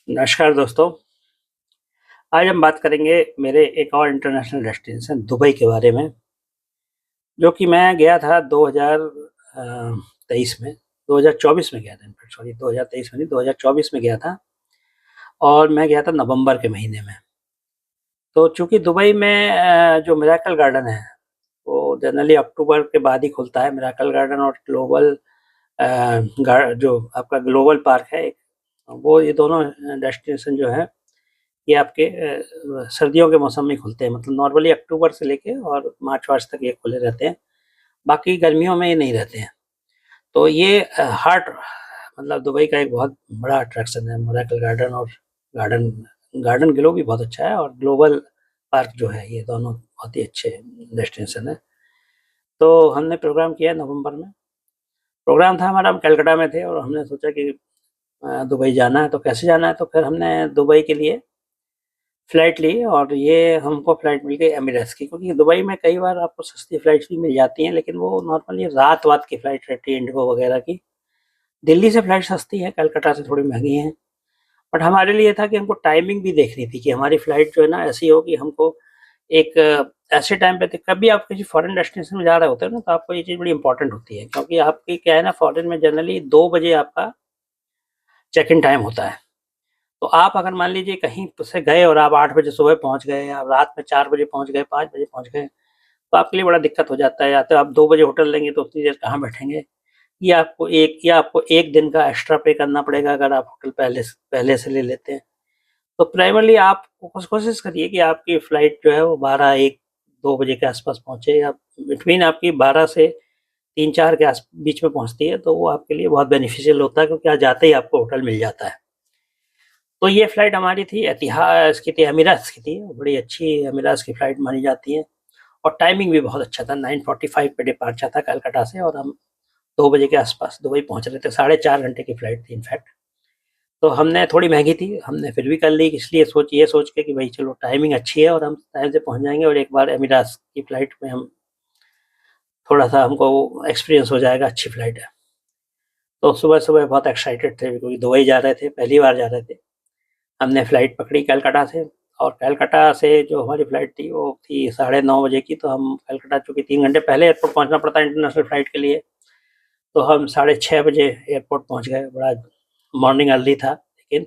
नमस्कार दोस्तों। आज हम बात करेंगे मेरे एक और इंटरनेशनल डेस्टिनेशन दुबई के बारे में, जो कि मैं गया था 2023 में, 2024 में गया था। इनफैक्ट सॉरी, 2023 में नहीं, 2024 में गया था और मैं गया था नवंबर के महीने में। तो चूँकि दुबई में जो मिरेकल गार्डन है, वो जनरली अक्टूबर के बाद ही खुलता है। मिरेकल गार्डन और ग्लोबल जो आपका ग्लोबल पार्क है एक, वो ये दोनों डेस्टिनेशन जो है ये आपके सर्दियों के मौसम में खुलते हैं। मतलब नॉर्मली अक्टूबर से लेके और मार्च-वार्च तक ये खुले रहते हैं, बाकी गर्मियों में ये नहीं रहते हैं। तो ये हार्ट मतलब दुबई का एक बहुत बड़ा अट्रैक्शन है मिरेकल गार्डन। और गार्डन गार्डन ग्लो भी बहुत अच्छा है और ग्लोबल पार्क जो है, ये दोनों बहुत ही अच्छे डेस्टिनेशन है। तो हमने प्रोग्राम किया नवंबर में। प्रोग्राम था हमारा, हम कलकत्ता में थे और हमने सोचा कि दुबई जाना है, तो कैसे जाना है? तो फिर हमने दुबई के लिए फ़्लाइट ली और ये हमको फ़्लाइट मिल गई एमिरेट्स की, क्योंकि दुबई में कई बार आपको सस्ती फ़्लाइट्स भी मिल जाती हैं, लेकिन वो नॉर्मली रात-वात की फ़्लाइट रहती है, इंडिगो वगैरह की। दिल्ली से फ़्लाइट सस्ती है, कलकत्ता से थोड़ी महँगी हैं। बट हमारे लिए था कि हमको टाइमिंग भी देखनी थी कि हमारी फ़्लाइट जो है ना ऐसी हो कि हमको एक ऐसे टाइम पे कभी आप किसी फ़ॉरेन डेस्टिनेशन में जा रहे होते हो ना, तो आपको ये चीज़ बड़ी इम्पोर्टेंट होती है, क्योंकि आपकी क्या है ना, फ़ॉरेन में जनरली 2 बजे आपका चेक इन टाइम होता है। तो आप अगर मान लीजिए कहीं से गए और आप 8 बजे सुबह पहुँच गए, या रात में 4 बजे पहुँच गए, 5 बजे पहुँच गए, तो आपके लिए बड़ा दिक्कत हो जाता है। या तो आप 2 बजे होटल लेंगे तो उतनी देर कहाँ बैठेंगे? या आपको 1 दिन का एक्स्ट्रा पे करना पड़ेगा अगर आप होटल पहले से ले लेते हैं। तो प्राइमरली आप कोशिश करिए कि आपकी फ्लाइट जो है वो 12, 1, 2 बजे के आस-पास पहुँचे, या बिटवीन आपकी 12 से 3-4 के बीच में पहुँचती है, तो वो आपके लिए बहुत बेनिफिशियल होता है, क्योंकि जाते ही आपको होटल मिल जाता है। तो ये फ्लाइट हमारी थी, एतिहाद की थी, एमिरेट्स की थी। बड़ी अच्छी एमिरेट्स की फ्लाइट मानी जाती है और टाइमिंग भी बहुत अच्छा था। 9:45 पे डिपार्चर था कलकत्ता से और हम 2 बजे के आस-पास दुबई पहुँच रहे थे। साढ़े 4 घंटे की फ्लाइट थी इनफैक्ट। तो हमने, थोड़ी महँगी थी, हमने फिर भी कर ली, इसलिए ये सोच के कि भई चलो टाइमिंग अच्छी है और हम टाइम से पहुँच जाएँगे और एक बार एमिरेट्स की फ्लाइट में हम थोड़ा-सा हमको एक्सपीरियंस हो जाएगा, अच्छी फ्लाइट है। तो सुबह-सुबह बहुत एक्साइटेड थे, क्योंकि दुबई जा रहे थे, पहली बार जा रहे थे। हमने फ्लाइट पकड़ी कलकत्ता से, और कलकत्ता से जो हमारी फ्लाइट थी वो थी 9:30 बजे की। तो हम कलकत्ता, चूँकि 3 घंटे पहले एयरपोर्ट पहुँचना पड़ता है इंटरनेशनल फ्लाइट के लिए, तो हम 6:30 बजे एयरपोर्ट पहुँच गए। बड़ा मॉर्निंग अर्ली था, लेकिन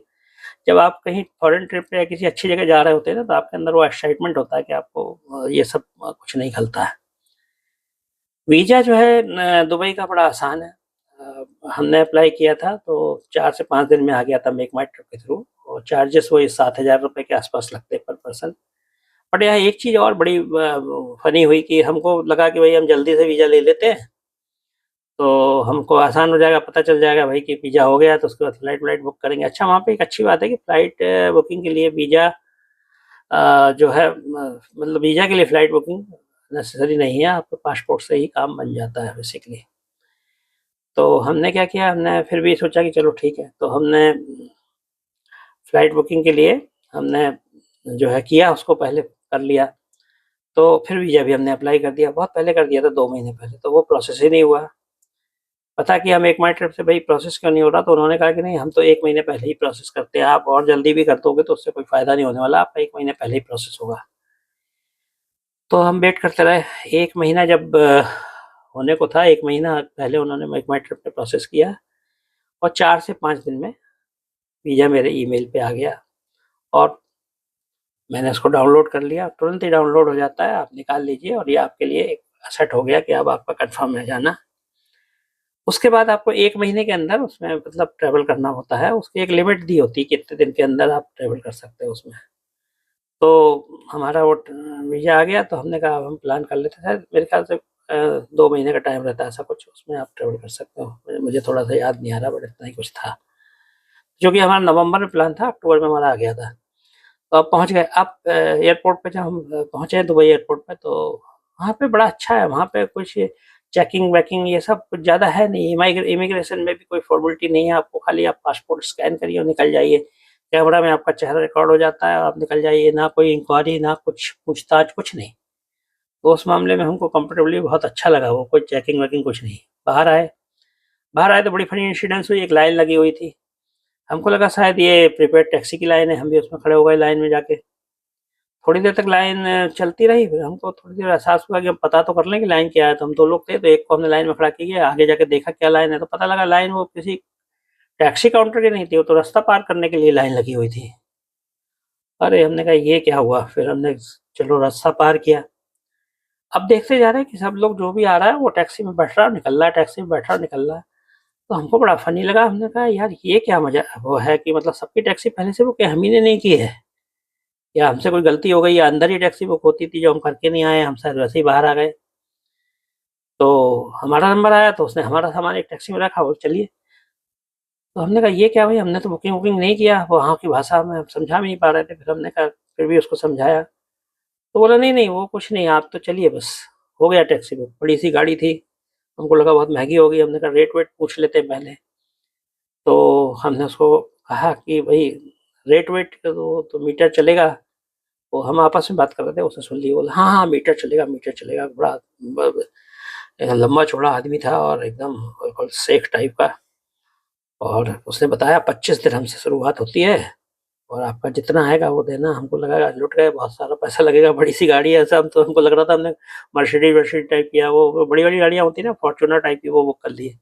जब आप कहीं फॉरेन ट्रिप पे या किसी अच्छी जगह जा रहे होते हैं ना, तो आपके अंदर वो एक्साइटमेंट होता है कि आपको ये सब कुछ नहीं खलता है। वीज़ा जो है दुबई का बड़ा आसान है। हमने अप्लाई किया था तो 4 से 5 दिन में आ गया था मेक माई ट्रिप के थ्रू, और चार्जेस वही ₹7,000 के आस-पास लगते हैं पर पर्सन। बट यहाँ एक चीज़ और बड़ी फ़नी हुई कि हमको लगा कि भई हम जल्दी से वीज़ा ले लेते हैं, तो हमको आसान हो जाएगा, पता चल जाएगा भाई कि वीज़ा हो गया, तो उसके बाद फ्लाइट बुक करेंगे। अच्छा, वहाँ पे एक अच्छी बात है कि फ्लाइट बुकिंग के लिए वीज़ा जो है मतलब वीज़ा के लिए फ्लाइट बुकिंग नेसेसरी नहीं है, आपके पासपोर्ट से ही काम बन जाता है बेसिकली। तो हमने क्या किया, हमने फिर भी सोचा कि चलो ठीक है, तो हमने फ्लाइट बुकिंग के लिए हमने जो है किया, उसको पहले कर लिया। तो फिर वीज़ा भी हमने अप्लाई कर दिया, बहुत पहले कर दिया था, 2 महीने पहले, तो वो प्रोसेस ही नहीं हुआ। पता किया मेक माई ट्रिप से, भई प्रोसेस क्यों नहीं हो रहा? तो उन्होंने कहा कि नहीं, हम तो 1 महीने पहले ही प्रोसेस करते हैं, आप और जल्दी भी कर दोगे तो उससे कोई फ़ायदा नहीं होने वाला, आपका 1 महीने पहले ही प्रोसेस होगा। तो हम वेट करते रहे। 1 महीना जब होने को था, 1 महीना पहले उन्होंने मेक माई ट्रिप पे प्रोसेस किया और 4 से 5 दिन में वीज़ा मेरे ईमेल पे आ गया और मैंने उसको डाउनलोड कर लिया। तुरंत ही डाउनलोड हो जाता है, आप निकाल लीजिए और ये आपके लिए एक सेट हो गया कि अब आपका कन्फर्म है जाना। उसके बाद आपको 1 महीने के अंदर उसमें मतलब ट्रैवल करना होता है, उसकी एक लिमिट दी होती है कि इतने दिन के अंदर आप ट्रैवल कर सकते हो उसमें। तो हमारा वो वीज़ा आ गया, तो हमने कहा अब हम प्लान कर लेते हैं। मेरे ख्याल से 2 महीने का टाइम रहता है ऐसा कुछ, उसमें आप ट्रैवल कर सकते हो। मुझे थोड़ा-सा याद नहीं आ रहा, बट इतना ही कुछ था। जो कि हमारा नवंबर में प्लान था, अक्टूबर में हमारा आ गया था। तो अब पहुँच गए। अब एयरपोर्ट पे जब हम पहुँचे दुबई एयरपोर्ट पे, तो वहाँ पे बड़ा अच्छा है। वहाँ पे कुछ चेकिंग-वेकिंग ये सब कुछ ज़्यादा है नहीं। इमिग्रेशन में भी कोई फ़ॉर्मेलिटी नहीं है, आपको खाली आप पासपोर्ट स्कैन करिए और निकल जाइए। कैमरा में आपका चेहरा रिकॉर्ड हो जाता है और आप निकल जाइए, ना कोई इंक्वायरी, ना कुछ पूछताछ, कुछ नहीं। तो उस मामले में हमको कंफर्टेबली बहुत अच्छा लगा वो, कोई चेकिंग-वेकिंग कुछ नहीं। बाहर आए बाहर आए तो बड़ी फ़नी इंसिडेंस हुई, एक लाइन लगी हुई थी। हमको लगा शायद ये प्रीपेड टैक्सी की लाइन है, हम भी उसमें खड़े हो गए लाइन में जाके। थोड़ी देर तक लाइन चलती रही, फिर हमको थोड़ी देर एहसास हुआ कि हम पता तो कर लें कि लाइन क्या है। तो हम 2 लोग थे, तो एक को हमने लाइन में खड़ा किया, आगे जाके देखा क्या लाइन है, तो पता लगा लाइन वो किसी टैक्सी काउंटर की नहीं थी, वो तो रास्ता पार करने के लिए लाइन लगी हुई थी। अरे! हमने कहा ये क्या हुआ? फिर हमने चलो रास्ता पार किया। अब देखते जा रहे हैं कि सब लोग जो भी आ रहा है वो टैक्सी में बैठ रहा है और निकल रहा है, टैक्सी में बैठ रहा है और निकल रहा है। तो हमको बड़ा फ़नी लगा, हमने कहा यार ये क्या मज़ा वो है कि मतलब सबकी टैक्सी पहले से बुक है, हम ही ने नहीं की है, या हमसे कोई गलती हो गई या अंदर ही टैक्सी बुक होती थी जो हम करके नहीं आए, हम शायद वैसे ही बाहर आ गए। तो हमारा नंबर आया तो उसने हमारा सामान एक टैक्सी में रखा और चलिए। तो हमने कहा ये क्या भई, हमने तो बुकिंग-वुकिंग नहीं किया, वहाँ की भाषा में हम समझा भी नहीं पा रहे थे। फिर हमने कहा, फिर भी उसको समझाया, तो बोला नहीं, नहीं वो कुछ नहीं, आप तो चलिए बस, हो गया टैक्सी बुक। बड़ी-सी गाड़ी थी, हमको लगा बहुत महँगी होगी, हमने कहा रेट-वेट पूछ लेते हैं पहले। तो हमने उसको कहा कि भई रेट-वेट तो मीटर चलेगा? तो हम आपस में बात कर रहे थे, उसने सुन लिया, बोला हाँ, हाँ मीटर चलेगा। बड़ा ब लंबा-चौड़ा आदमी था और एकदम बिल्कुल शेख टाइप का, और उसने बताया 25 दिरहम से शुरुआत होती है और आपका जितना आएगा वो देना। हमको लगा लुट गए, बहुत सारा पैसा लगेगा, बड़ी-सी गाड़ी है सब, तो हमको लग रहा था हमने मर्सिडीज़-वर्सिडीज़ टाइप की, या वो बड़ी-बड़ी गाड़ियाँ होती है ना, फॉर्च्यूनर टाइप की, वो बुक कर ली है।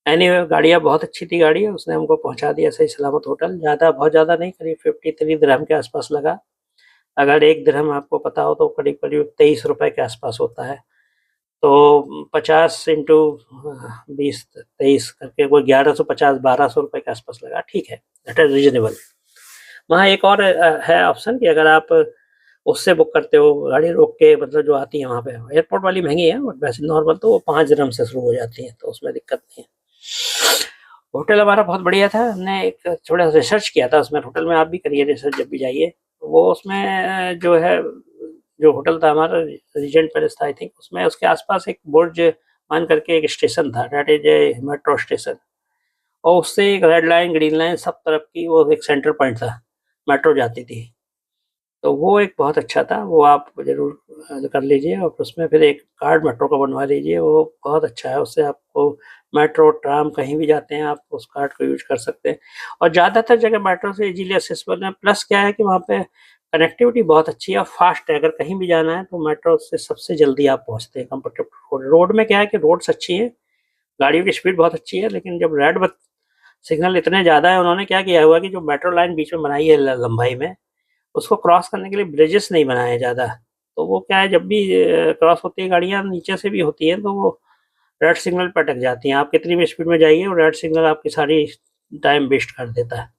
एनीवे गाड़ियाँ बहुत अच्छी थी गाड़ी, उसने हमको पहुँचा दिया सही सलामत होटल। बहुत ज़्यादा नहीं, करीब 53 दिरहम के आस-पास लगा। अगर 1 दिरहम आपको पता हो तो करीब-करीब ₹23 के आस-पास होता है। तो 50 इंटू 20 23 करके कोई 1150 ₹1200 के आस-पास लगा, ठीक है, दैट इज़ रीज़नेबल। वहाँ एक और है ऑप्शन कि अगर आप उससे बुक करते हो गाड़ी रोक के, मतलब जो आती है वहाँ पे, एयरपोर्ट वाली महँगी है बट वैसे नॉर्मल तो वो 5 दिरहम से शुरू हो जाती हैं, तो उसमें दिक्कत नहीं है। होटल हमारा बहुत बढ़िया था, हमने एक थोड़ा रिसर्च किया था उसमें, होटल में आप भी करिए रिसर्च जब भी जाइए। वो उसमें जो है, जो होटल था हमारा रीजेंट पैलेस था आई थिंक, उसमें उसके आस-पास एक बुर्ज मान करके एक स्टेशन था, that is a metro station, और उससे एक रेड लाइन, ग्रीन लाइन सब तरफ की वो एक सेंटर पॉइंट था, मेट्रो जाती थी। तो वो एक बहुत अच्छा था, वो आप ज़रूर कर लीजिए, और उसमें फिर एक कार्ड मेट्रो का बनवा लीजिए, वो बहुत अच्छा है, उससे आपको मेट्रो, ट्राम कहीं भी जाते हैं आप उस कार्ड को यूज़ कर सकते हैं, और ज़्यादातर जगह मेट्रो से इज़िली एक्सेसिबल है। प्लस क्या है कि वहाँ पे कनेक्टिविटी बहुत अच्छी है और फ़ास्ट है, अगर कहीं भी जाना है तो मेट्रो से सबसे जल्दी आप पहुँचते हैं कंफर्टेबल। रोड में क्या है कि रोड्स अच्छी हैं, गाड़ियों की स्पीड बहुत अच्छी है, लेकिन जब रेड बत सिग्नल इतने ज़्यादा है, उन्होंने क्या किया हुआ है कि जो मेट्रो लाइन बीच में बनाई है लंबाई में, उसको क्रॉस करने के लिए ब्रिजेस नहीं बनाए हैं ज़्यादा। तो वो क्या है, जब भी क्रॉस होती है गाड़ियाँ नीचे से भी होती हैं, तो वो रेड सिग्नल पे अटक जाती हैं। आप कितनी भी स्पीड में जाइए, वो रेड सिग्नल आपकी सारी टाइम वेस्ट कर देता है।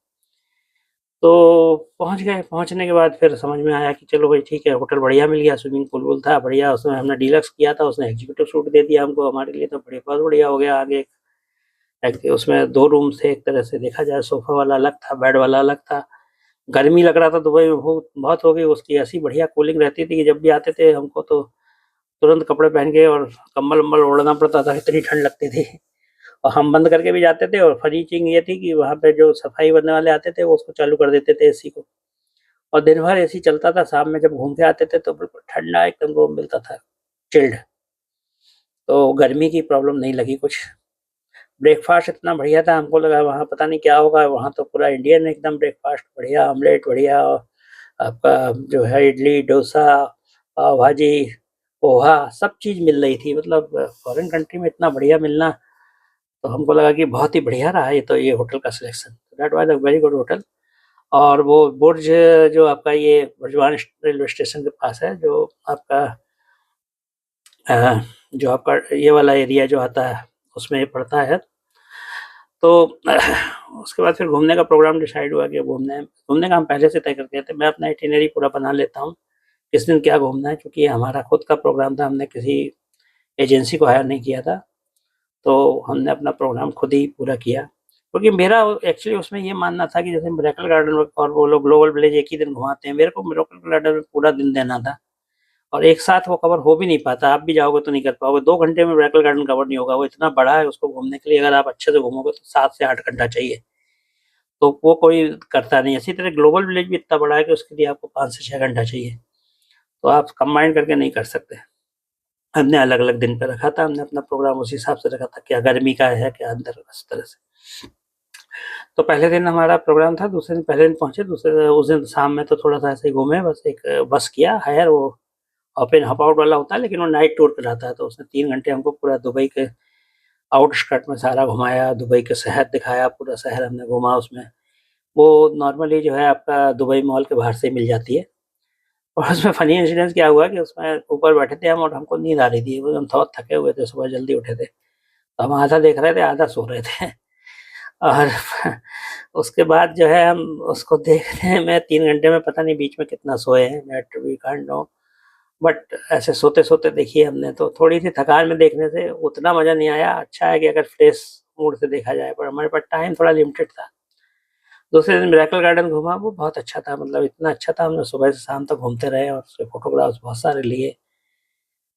तो पहुँच गए, पहुँचने के बाद फिर समझ में आया कि चलो भाई ठीक है, होटल बढ़िया मिल गया, स्विमिंग पूल-वूल था बढ़िया, उसमें हमने डीलक्स किया था, उसने एग्ज़ीक्यूटिव सूट दे दिया हमको, हमारे लिए तो बढ़िया, बहुत बढ़िया हो गया। आगे एक उसमें 2 रूम थे, एक तरह से देखा जाए, सोफ़ा वाला अलग था, बेड वाला अलग था। गर्मी लग रहा था दुबई में, बहुत बहुत हो गई, उसकी ऐसी बढ़िया कूलिंग रहती थी कि जब भी आते थे हमको तो तुरंत कपड़े पहन के और कंबल-वम्बल ओढ़ना पड़ता था, इतनी ठंड लगती थी। और हम बंद करके भी जाते थे, और फनी चीज़ ये थी कि वहाँ पे जो सफाई करने वाले आते थे वो उसको चालू कर देते थे एसी को, और दिन भर एसी चलता था। शाम में जब घूम के आते थे तो बिल्कुल ठंडा एकदम रूम मिलता था, चिल्ड। तो गर्मी की प्रॉब्लम नहीं लगी कुछ। ब्रेकफ़ास्ट इतना बढ़िया था, हमको लगा वहाँ पता नहीं क्या होगा, वहाँ तो पूरा इंडियन एकदम ब्रेकफ़ास्ट बढ़िया, ऑमलेट बढ़िया, आपका जो है इडली, डोसा, पाव भाजी, पोहा, सब चीज़ मिल रही थी। मतलब फ़ॉरेन कंट्री में इतना बढ़िया मिलना, तो हमको लगा कि बहुत ही बढ़िया रहा ये तो, ये होटल का selection. That was a very good hotel. और वो बुर्ज जो आपका ये बुर्जुआन रेलवे स्टेशन के पास है, जो आपका अ, जो आपका ये वाला एरिया जो आता है, उसमें पड़ता है। तो उसके बाद फिर घूमने का प्रोग्राम डिसाइड हुआ कि घूमने घूमने का हम पहले से तय करके गए थे। मैं अपना आइटिनरी पूरा बना लेता हूँ, किस दिन क्या घूमना है, क्योंकि ये हमारा खुद का प्रोग्राम था, हमने किसी एजेंसी को हायर नहीं किया था। तो हमने अपना प्रोग्राम खुद ही पूरा किया, क्योंकि मेरा एक्चुअली उसमें ये मानना था कि जैसे मिरेकल गार्डन और वो लोग ग्लोबल विलेज एक ही दिन घुमाते हैं, मेरे को मिरेकल गार्डन में पूरा दिन देना था, और एक साथ वो कवर हो भी नहीं पाता। आप भी जाओगे तो नहीं कर पाओगे, 2 घंटे में मिरेकल गार्डन कवर नहीं होगा, वो इतना बड़ा है, उसको घूमने के लिए अगर आप अच्छे से घूमोगे तो 7 से 8 घंटा चाहिए। तो वो कोई करता नहीं है। इसी तरह ग्लोबल विलेज भी इतना बड़ा है कि उसके लिए आपको 5 से 6 घंटा चाहिए, तो आप कंबाइन करके नहीं कर सकते। हमने अलग-अलग दिन पे रखा था, हमने अपना प्रोग्राम उसी हिसाब से रखा था, क्या गर्मी का है, क्या अंदर, इस तरह से। तो पहले दिन हमारा प्रोग्राम था, दूसरे दिन पहले दिन पहुँचे, दूसरे उस दिन शाम में तो थोड़ा-सा ऐसे ही घूमे, बस एक बस किया हायर, वो हॉप इन हॉप आउट वाला होता है, लेकिन वो नाइट टूर कराता है, तो उसने 3 घंटे हमको पूरा दुबई के आउटस्कर्ट में सारा घुमाया, दुबई के शहर दिखाया, पूरा शहर हमने घूमा उसमें। वो नॉर्मली जो है आपका दुबई मॉल के बाहर से ही मिल जाती है। और उसमें फ़नी इंसिडेंस क्या हुआ कि उसमें ऊपर बैठे थे हम और हमको नींद आ रही थी, वो हम बहुत थके हुए थे, सुबह जल्दी उठे थे। तो हम आधा देख रहे थे, आधा सो रहे थे। और उसके बाद जो है हम उसको देखने में 3 घंटे में पता नहीं बीच में कितना सोए हैं, that we can't know. But ऐसे सोते-सोते देखी हमने, तो थोड़ी-सी थकान में देखने से उतना मज़ा नहीं आया। अच्छा है कि अगर फ्रेश मूड से देखा जाए, पर हमारे पास टाइम थोड़ा लिमिटेड था। दूसरे दिन मिरेकल गार्डन घूमा, वो बहुत अच्छा था, मतलब इतना अच्छा था, हमने सुबह से शाम तक घूमते रहे और उसके फ़ोटोग्राफ्स बहुत सारे लिए।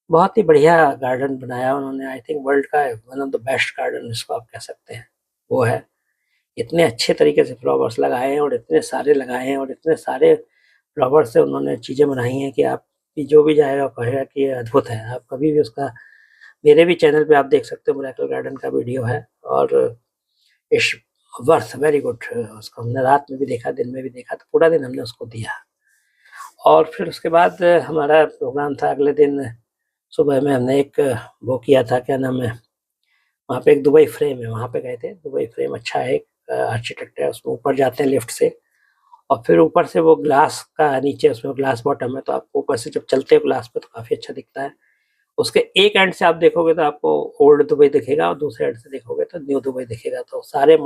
बहुत ही बढ़िया गार्डन बनाया उन्होंने, आई थिंक वर्ल्ड का one of the best garden इसको आप कह सकते हैं, वो है। इतने अच्छे तरीके से फ्लावर्स लगाए हैं और इतने सारे लगाए हैं और इतने सारे फ्लावर्स से उन्होंने चीज़ें बनाई हैं कि आप कि जो भी जाएगा वो कहेगा कि ये अद्भुत है। आप कभी भी उसका मेरे भी चैनल पे आप देख सकते हो, मिरेकल गार्डन का वीडियो है और इट्स वर्थ वेरी गुड। उसको हमने रात में भी देखा, दिन में भी देखा, तो पूरा दिन हमने उसको दिया। और फिर उसके बाद हमारा प्रोग्राम था अगले दिन सुबह में, हमने एक वो किया था, क्या नाम है, वहाँ पे एक दुबई फ्रेम है, वहाँ पे गए थे। दुबई फ्रेम अच्छा है, एक आर्किटेक्ट है, उसमें ऊपर जाते हैं लिफ्ट से और फिर ऊपर से वो ग्लास का नीचे उसमें ग्लास बॉटम है, तो आप ऊपर से जब चलते हो ग्लास पे तो काफ़ी अच्छा दिखता है। उसके एक एंड से आप देखोगे तो आपको ओल्ड दुबई दिखेगा और दूसरे एंड से देखोगे तो न्यू दुबई दिखेगा, तो सारे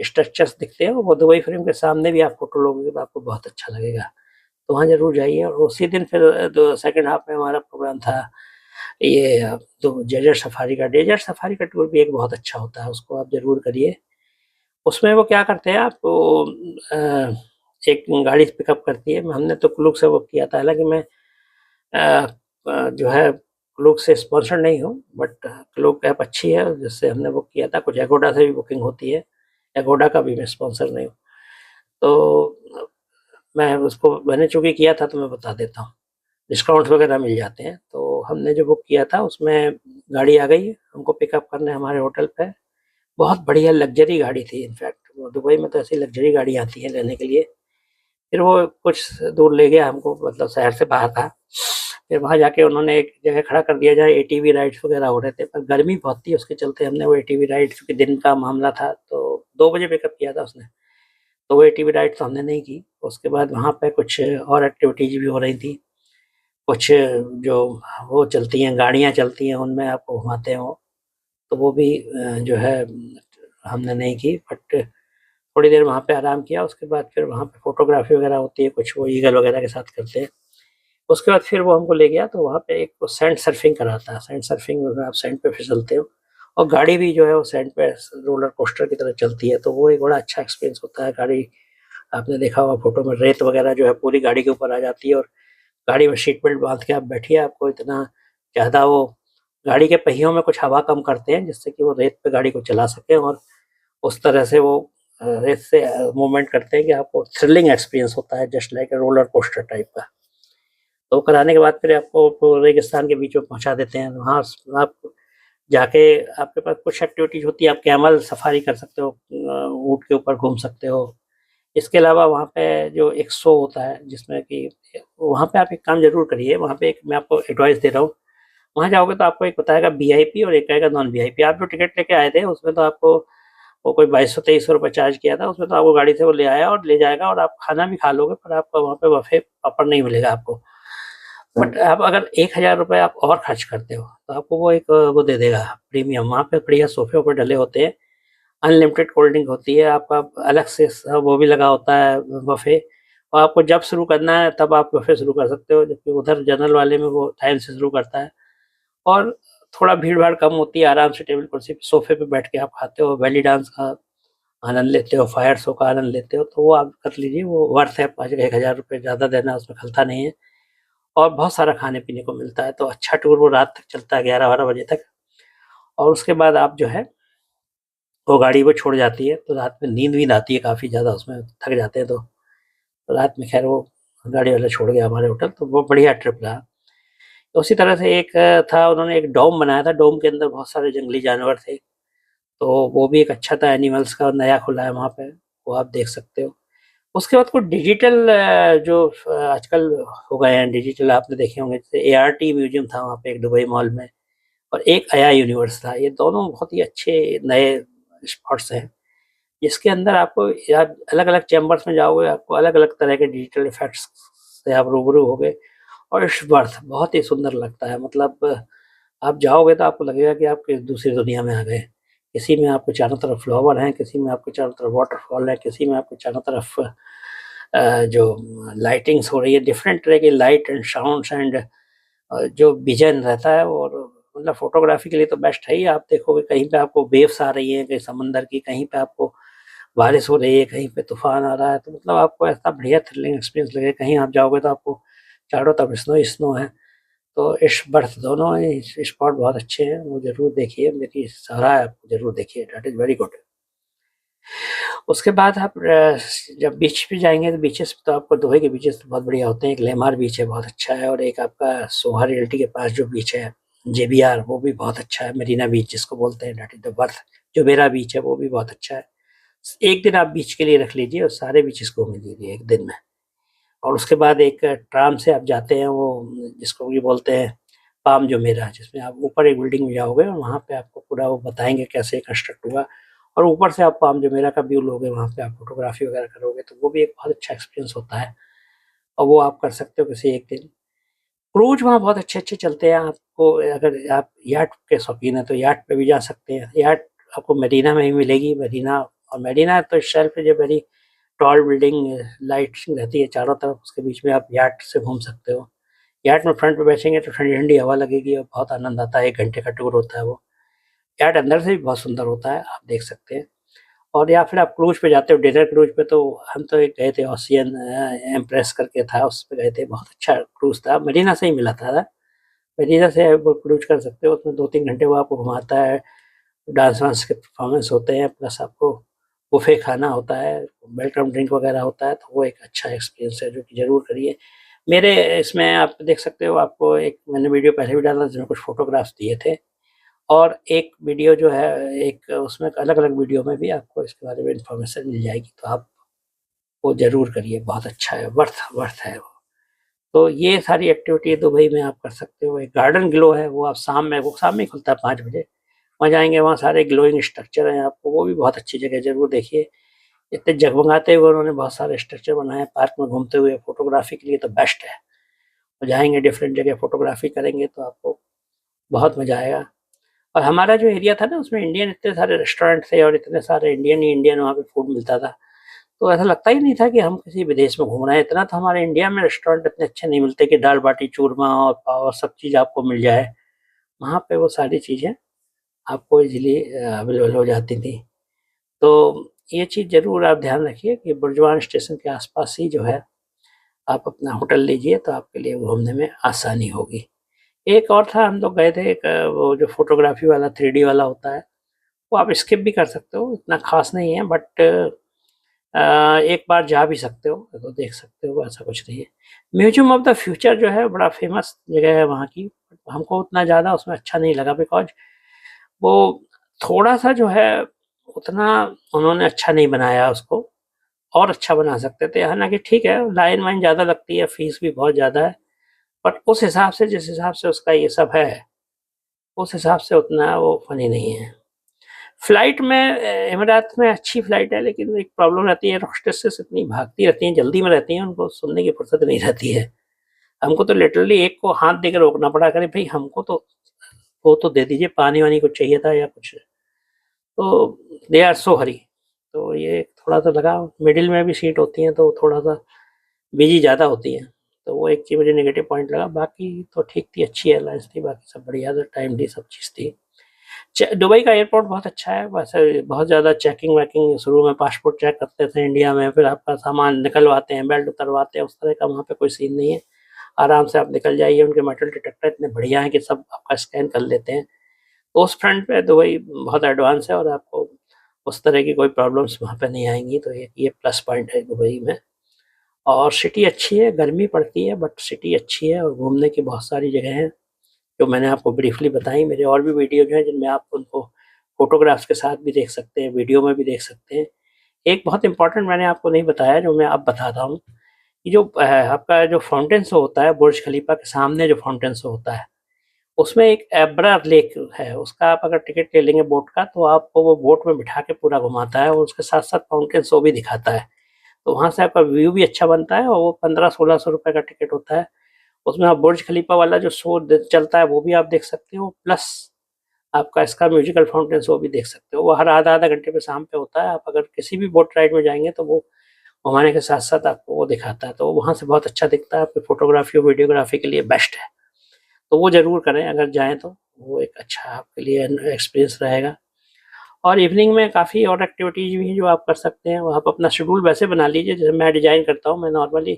स्ट्रक्चर्स दिखते हैं। वो दुबई फ्रेम के सामने भी आप फोटो लोगे तो आपको बहुत अच्छा लगेगा, तो वहाँ ज़रूर जाइए। और उसी दिन फिर सेकंड हाफ में हमारा प्रोग्राम था ये, तो डेजर्ट सफारी का। डेजर्ट सफारी का टूर भी एक बहुत अच्छा होता है, उसको आप ज़रूर करिए। उसमें वो क्या करते हैं, आपको अ, एक गाड़ी पिकअप करती है, हमने तो क्लूक से वो किया था, हालाँकि मैं जो है क्लूक से स्पॉन्सर्ड नहीं हूँ, बट क्लूक ऐप अच्छी है जिससे हमने बुक किया था। कुछ एगोडा से भी बुकिंग होती है, एगोडा का भी मैं स्पॉन्सर नहीं हूँ। तो मैं उसको मैंने चूँकि किया था तो मैं बता देता हूँ, डिस्काउंट वगैरह मिल जाते हैं। तो हमने जो बुक किया था उसमें गाड़ी आ गई हमको पिकअप करने हमारे होटल पे। बहुत बढ़िया लग्ज़री गाड़ी थी, इनफैक्ट वो दुबई में तो ऐसी लग्ज़री गाड़ी आती है लेने के लिए। फिर वो कुछ दूर ले गया हमको, मतलब शहर से बाहर था। फिर वहाँ जाके उन्होंने एक जगह खड़ा कर दिया जहाँ एटीवी राइड्स वगैरह हो रहे थे, पर गर्मी बहुत थी, उसके चलते हमने वो एटीवी राइड, चूँकि दिन का मामला था तो 2 बजे पिकअप किया था उसने, तो वो एटीवी राइड तो हमने नहीं की। उसके बाद वहाँ पे कुछ और एक्टिविटीज़ भी हो रही थी। कुछ जो वो चलती हैं, गाड़ियाँ चलती हैं, उनमें आपको घुमाते हैं वो, तो वो भी जो है हमने नहीं की। बट थोड़ी देर वहाँ पे आराम किया, उसके बाद फिर वहाँ पे फ़ोटोग्राफ़ी वगैरह होती है, कुछ वो ईगल वगैरह के साथ करते हैं। उसके बाद फिर वो हमको ले गया, तो वहाँ पे एक वो सैंड सर्फिंग कराता है। सैंड सर्फिंग में आप सैंड पे फिसलते हो और गाड़ी भी जो है वो सैंड पे रोलर कोस्टर की तरह चलती है, तो वो एक बड़ा अच्छा एक्सपीरियंस होता है। गाड़ी आपने देखा होगा फ़ोटो में, रेत वगैरह जो है पूरी गाड़ी के ऊपर आ जाती है और गाड़ी में सीट बेल्ट बाँध के आप बैठिए, आपको इतना ज़्यादा वो गाड़ी के पहियों में कुछ हवा कम करते हैं जिससे कि वो रेत पे गाड़ी को चला सकें और उस तरह से वो रेस से मूवमेंट करते हैं कि आपको थ्रिलिंग एक्सपीरियंस होता है, just like a roller coaster type का। तो कराने के बाद फिर आपको वो रेगिस्तान के बीच में पहुँचा देते हैं। वहाँ आप जाके आपके पास कुछ एक्टिविटीज़ होती है, आप कैमल सफारी कर सकते हो, ऊँट के ऊपर घूम सकते हो। इसके अलावा वहाँ पे जो एक शो होता है जिसमें कि वहाँ पे आप एक काम ज़रूर करिए, वहाँ पे एक मैं आपको एडवाइस दे रहा हूँ, वहाँ जाओगे तो आपको एक बताएगा वीआईपी और एक आएगा नॉन वीआईपी। आप जो टिकट लेके आए थे उसमें तो आपको वो कोई 2200-2300 रुपए चार्ज किया था, उसमें तो आपको गाड़ी से वो ले आया और ले जाएगा और आप खाना भी खा लोगे, पर आपका वहाँ पे बफ़े प्रॉपर नहीं मिलेगा आपको। बट आप अगर 1000 रुपए आप और खर्च करते हो, तो आपको वो एक वो दे देगा प्रीमियम, वहाँ पे बढ़िया सोफ़े-वोफ़े डले होते हैं, अनलिमिटेड कोल्ड ड्रिंक होती है, आपका अलग से वो भी लगा होता है बफ़े, और आपको जब शुरू करना है तब आप बफ़े शुरू कर सकते हो, जबकि उधर जनरल वाले में वो टाइम से शुरू करता है। और थोड़ा भीड़-भाड़ कम होती है, आराम से टेबल कुर्सी पे सोफ़े पे बैठ के आप खाते हो, बेली डांस का आनंद लेते हो, फायर शो का आनंद लेते हो, तो वो आप कर लीजिए, वो वर्थ है। 1000 रुपए ज़्यादा देना, उसमें खलता नहीं है और बहुत सारा खाने-पीने को मिलता है, तो अच्छा टूर वो रात तक चलता है, 11-12 बजे तक। और उसके बाद आप जो है वो गाड़ी वो छोड़ जाती है, तो रात में नींद-वींद आती है काफ़ी ज़्यादा, उसमें थक जाते हैं, तो रात में ख़ैर वो गाड़ी वाला छोड़ गया हमारे होटल, तो वो बढ़िया ट्रिप रहा। तो उसी तरह से एक था, उन्होंने एक डोम बनाया था, डोम के अंदर बहुत सारे जंगली जानवर थे। तो वो भी एक अच्छा था, एनिमल्स का नया खुला है वहाँ पे, वो आप देख सकते हो। उसके बाद कुछ डिजिटल जो आजकल हो गए हैं डिजिटल, आपने देखे होंगे, जैसे एआरटी म्यूजियम था वहाँ पे एक दुबई मॉल में, और एक आया यूनिवर्स था। ये दोनों बहुत ही अच्छे नए स्पॉट्स हैं, जिसके अंदर आपको आप अलग-अलग चैम्बर्स में जाओगे, आपको अलग-अलग तरह के डिजिटल इफ़ेक्ट्स से आप रूबरू होगे, और इट्स वर्थ बहुत ही सुंदर लगता है। मतलब आप जाओगे तो आपको लगेगा कि आप किसी दूसरी दुनिया में आ गए। किसी में आपको चारों तरफ फ्लावर हैं, किसी में आपको चारों तरफ वाटरफॉल है, किसी में आपको चारों तरफ जो लाइटिंग्स हो रही है, डिफरेंट तरह की लाइट एंड साउंड्स एंड जो विज़न रहता है, और मतलब फ़ोटोग्राफ़ी के लिए तो बेस्ट है ही। आप देखोगे कहीं पे आपको वेव्स आ रही हैं, कहीं समंदर की, कहीं पे आपको बारिश हो रही है, कहीं पे तूफ़ान आ रहा है, तो मतलब आपको ऐसा बढ़िया थ्रिलिंग एक्सपीरियंस लगेगा। कहीं आप जाओगे तो आपको चारों तरफ स्नो ही स्नो है। तो इस बर्थ दोनों ही स्पॉट बहुत अच्छे हैं, वो ज़रूर देखिए, मेरी सलाह है आपको ज़रूर देखिए, दैट इज़ वेरी गुड। उसके बाद आप जब बीच पे जाएँगे तो बीचेस तो आपको दुबई के बीचेस तो बहुत बढ़िया होते हैं। एक लेमार बीच है, बहुत अच्छा है, और एक आपका सोहा रियल्टी के पास जो बीच है, जेबीआर, वो भी बहुत अच्छा है। मरीना बीच जिसको बोलते हैं, दैट इज़ द वर्थ। जो मेरा बीच है वो भी बहुत अच्छा है। एक दिन आप बीच के लिए रख लीजिए और सारे बीचेस घूम लीजिए एक दिन में। और उसके बाद एक ट्राम से आप जाते हैं, वो जिसको ये बोलते हैं पाम जुमेराह, जिसमें आप ऊपर एक बिल्डिंग में जाओगे और वहाँ पे आपको पूरा वो बताएँगे कैसे कंस्ट्रक्ट हुआ, और ऊपर से आप पाम जुमेराह का व्यू लोगे, वहाँ पे आप फ़ोटोग्राफ़ी वगैरह करोगे, तो वो भी एक बहुत अच्छा एक्सपीरियंस होता है, और वो आप कर सकते हो किसी एक दिन। क्रूज़ वहाँ बहुत अच्छे-अच्छे चलते हैं, आपको अगर आप याट के शौकीन हैं तो याट पे भी जा सकते हैं। याट आपको मदीना में ही मिलेगी, मदीना, और मदीना तो itself is a very tall building, lighting रहती है चारों तरफ, उसके बीच में आप याट से घूम सकते हो। याट में फ्रंट पे बैठेंगे तो ठंडी-ठंडी हवा लगेगी और बहुत आनंद आता है, 1 घंटे का टूर होता है वो। याट अंदर से भी बहुत सुंदर होता है, आप देख सकते हैं। और या फिर आप क्रूज़ पे जाते हो, डिनर क्रूज़ पे, तो हम तो एक गए थे ओशियन एक्सप्रेस करके था, उस पे गए थे, बहुत अच्छा क्रूज़ था, मदीना से ही मिला था। मदीना से वो क्रूज़ कर सकते हो, उसमें 2-3 घंटे वो आपको घुमाता है, डांस वांस के परफॉर्मेंस होते हैं, प्लस आपको बुफे खाना होता है, वेलकम ड्रिंक वगैरह होता है, तो वो एक अच्छा एक्सपीरियंस है जो कि ज़रूर करिए। मेरे इसमें आप देख सकते हो, आपको एक मैंने वीडियो पहले भी डाला जिसमें कुछ फ़ोटोग्राफ्स दिए थे, और एक वीडियो जो है, एक उसमें अलग-अलग वीडियो में भी आपको इसके बारे में इन्फॉर्मेशन मिल जाएगी, तो आप वो ज़रूर करिए, बहुत अच्छा है, वर्थ वर्थ है वो। तो ये सारी एक्टिविटी दुबई में आप कर सकते हो। एक गार्डन ग्लो है, वो आप शाम में, वो शाम में ही खुलता है 5 बजे। वहाँ जाएँगे, वहाँ सारे ग्लोइंग स्ट्रक्चर हैं, आपको वो भी बहुत अच्छी जगह है, ज़रूर देखिए। इतने जगमगाते हुए उन्होंने बहुत सारे स्ट्रक्चर बनाए हैं पार्क में घूमते हुए, फ़ोटोग्राफ़ी के लिए तो बेस्ट है। और जाएँगे डिफरेंट जगह फ़ोटोग्राफ़ी करेंगे तो आपको बहुत मज़ा आएगा। और हमारा जो एरिया था ना, उसमें इंडियन इतने सारे रेस्टोरेंट थे, और इतने सारे इंडियन ही इंडियन वहाँ पे फूड मिलता था। तो ऐसा लगता ही नहीं था कि हम किसी विदेश में घूम रहे हैं। इतना तो हमारे इंडिया में रेस्टोरेंट इतने अच्छे नहीं मिलते कि दाल-बाटी चूरमा और पाव और सब चीज़ आपको मिल जाए। वहाँ पे वो सारी चीज़ें आपको ईज़िली अवेलेबल हो जाती थी। तो ये चीज़ ज़रूर आप ध्यान रखिए कि बुर्जुआन स्टेशन के आस-पास ही जो है, आप अपना होटल लीजिए तो आपके लिए घूमने में आसानी होगी। एक और था, हम लोग गए थे, एक वो जो फ़ोटोग्राफ़ी वाला 3D वाला होता है, वो आप स्किप भी कर सकते हो, इतना ख़ास नहीं है, बट एक बार जा भी सकते हो, तो देख सकते हो, ऐसा कुछ नहीं है। म्यूज़ियम ऑफ द फ्यूचर जो है, बड़ा फ़ेमस जगह है वहाँ की, हमको उतना ज़्यादा उसमें अच्छा नहीं लगा, बिकॉज़ वो थोड़ा-सा जो है, उतना उन्होंने अच्छा नहीं बनाया उसको, और अच्छा बना सकते थे। हालाँकि ठीक है, लाइन वाइन ज़्यादा लगती है, फ़ीस भी बहुत ज़्यादा है, बट उस हिसाब से, जिस हिसाब से उसका ये सब है, उस हिसाब से उतना वो फ़नी नहीं है। फ्लाइट में एमिरेट्स में अच्छी फ्लाइट है, लेकिन एक प्रॉब्लम रहती है, हॉस्टेसेस इतनी भागती रहती हैं, जल्दी में रहती हैं, उनको सुनने की फुर्सत नहीं रहती है। हमको तो लिटरली एक को हाथ देके रोकना पड़ा, कि अरे भई हमको तो वो तो दे दीजिए, पानी-वानी कुछ चाहिए था या कुछ। तो दे आर सो हरी। तो ये थोड़ा-सा लगा, मिडल में भी सीट होती हैं तो थोड़ा-सा बिज़ी ज़्यादा होती हैं। तो वो एक चीज़ मुझे नेगेटिव पॉइंट लगा, बाकी तो ठीक थी, अच्छी एयरलाइन्स थी, बाकी सब बढ़िया था, टाइमली सब चीज़ थी। दुबई का एयरपोर्ट बहुत अच्छा है, वैसे बहुत ज़्यादा चेकिंग-वेकिंग, शुरू में पासपोर्ट चेक करते थे इंडिया में, फिर आपका सामान निकलवाते हैं, बेल्ट उतरवाते हैं, उस तरह का वहाँ पे कोई सीन नहीं है। आराम से आप निकल जाइए, उनके मेटल डिटेक्टर इतने बढ़िया हैं कि सब आपका स्कैन कर लेते हैं। तो उस फ्रंट पे दुबई बहुत एडवांस है, और आपको उस तरह की कोई प्रॉब्लम्स वहाँ पे नहीं आएँगी, तो ये प्लस पॉइंट है दुबई में। और सिटी अच्छी है, गर्मी पड़ती है, बट सिटी अच्छी है, और घूमने की बहुत सारी जगह हैं, जो मैंने आपको ब्रीफली बताई। मेरे और भी वीडियोज़ हैं जिनमें आप उनको फ़ोटोग्राफ्स के साथ भी देख सकते हैं, वीडियो में भी देख सकते हैं। एक बहुत इम्पोर्टेंट मैंने आपको नहीं बताया, जो मैं अब बताता हूँ, कि जो आपका जो फाउंटेन शो होता है, बुर्ज खलीफा के सामने जो फाउंटेन शो होता है, उसमें एक एब्रा लेक है, उसका आप अगर टिकट ले लेंगे बोट का, तो आपको वो बोट में बिठा के पूरा घुमाता है और उसके साथ-साथ फाउंटेन शो भी दिखाता है। तो वहाँ से आपका व्यू भी अच्छा बनता है और वो 1500-1600 रुपए का टिकट होता है। उसमें आप बुर्ज खलीफा वाला जो शो चलता है वो भी आप देख सकते हो, प्लस आपका इसका म्यूजिकल फाउंटेन शो भी देख सकते हो। वो हर आधा-आधा घंटे पे शाम पे होता है। आप अगर किसी भी बोट राइड में जाएँगे तो वो घुमाने के साथ-साथ आपको वो दिखाता है। तो वहाँ से बहुत अच्छा दिखता है, आपकी फ़ोटोग्राफ़ी और वीडियोग्राफ़ी के लिए बेस्ट है। तो वो ज़रूर करें अगर जाएँ तो, वो एक अच्छा आपके लिए एक्सपीरियंस रहेगा। और इवनिंग में काफ़ी और एक्टिविटीज़ भी हैं जो आप कर सकते हैं। आप अपना शेड्यूल वैसे बना लीजिए जैसे मैं डिज़ाइन करता हूँ। मैं नॉर्मली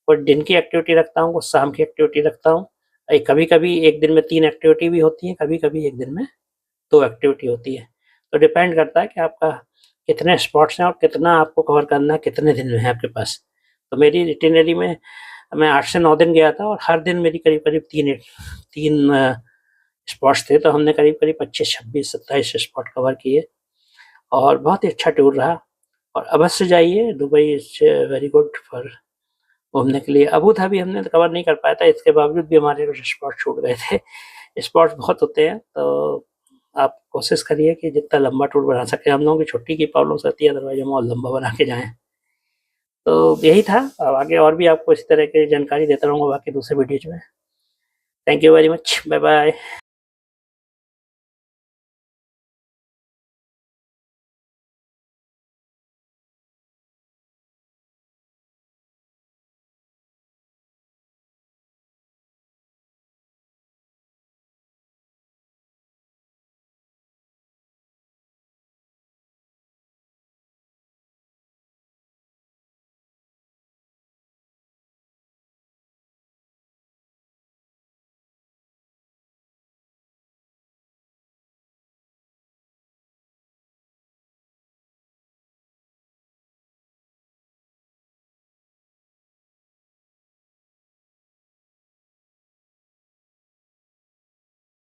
कुछ दिन की एक्टिविटी रखता हूँ, कुछ शाम की एक्टिविटी रखता हूँ। कभी-कभी एक दिन में 3 एक्टिविटी भी होती हैं, कभी-कभी एक दिन में 2 एक्टिविटी होती है। तो डिपेंड करता है कि आपका कितने स्पॉट्स हैं और कितना आपको कवर करना है, कितने दिन में है आपके पास। तो मेरी इटिनरी में मैं 8 से 9 दिन गया था और हर दिन मेरी करीब-करीब 3 स्पॉट्स थे, तो हमने करीब-करीब 25, 26, 27 स्पॉट कवर किए और बहुत ही अच्छा टूर रहा। और अवश्य जाइए, Dubai is very good for घूमने के लिए। अबू धाबी हमने तो कवर नहीं कर पाया था, इसके बावजूद भी हमारे कुछ स्पॉट छूट गए थे। स्पॉट्स बहुत होते हैं, तो आप कोशिश करिए कि जितना लंबा टूर बना सकें। हम लोगों की छुट्टी की प्रॉब्लम्स रहती है, अदरवाइज़ हम और लंबा बना के जाएँ। तो यही था, अब आगे और भी आपको इसी तरह की जानकारी देता रहूँगा बाकी दूसरे वीडियोज़ में। Thank you very much. Bye bye.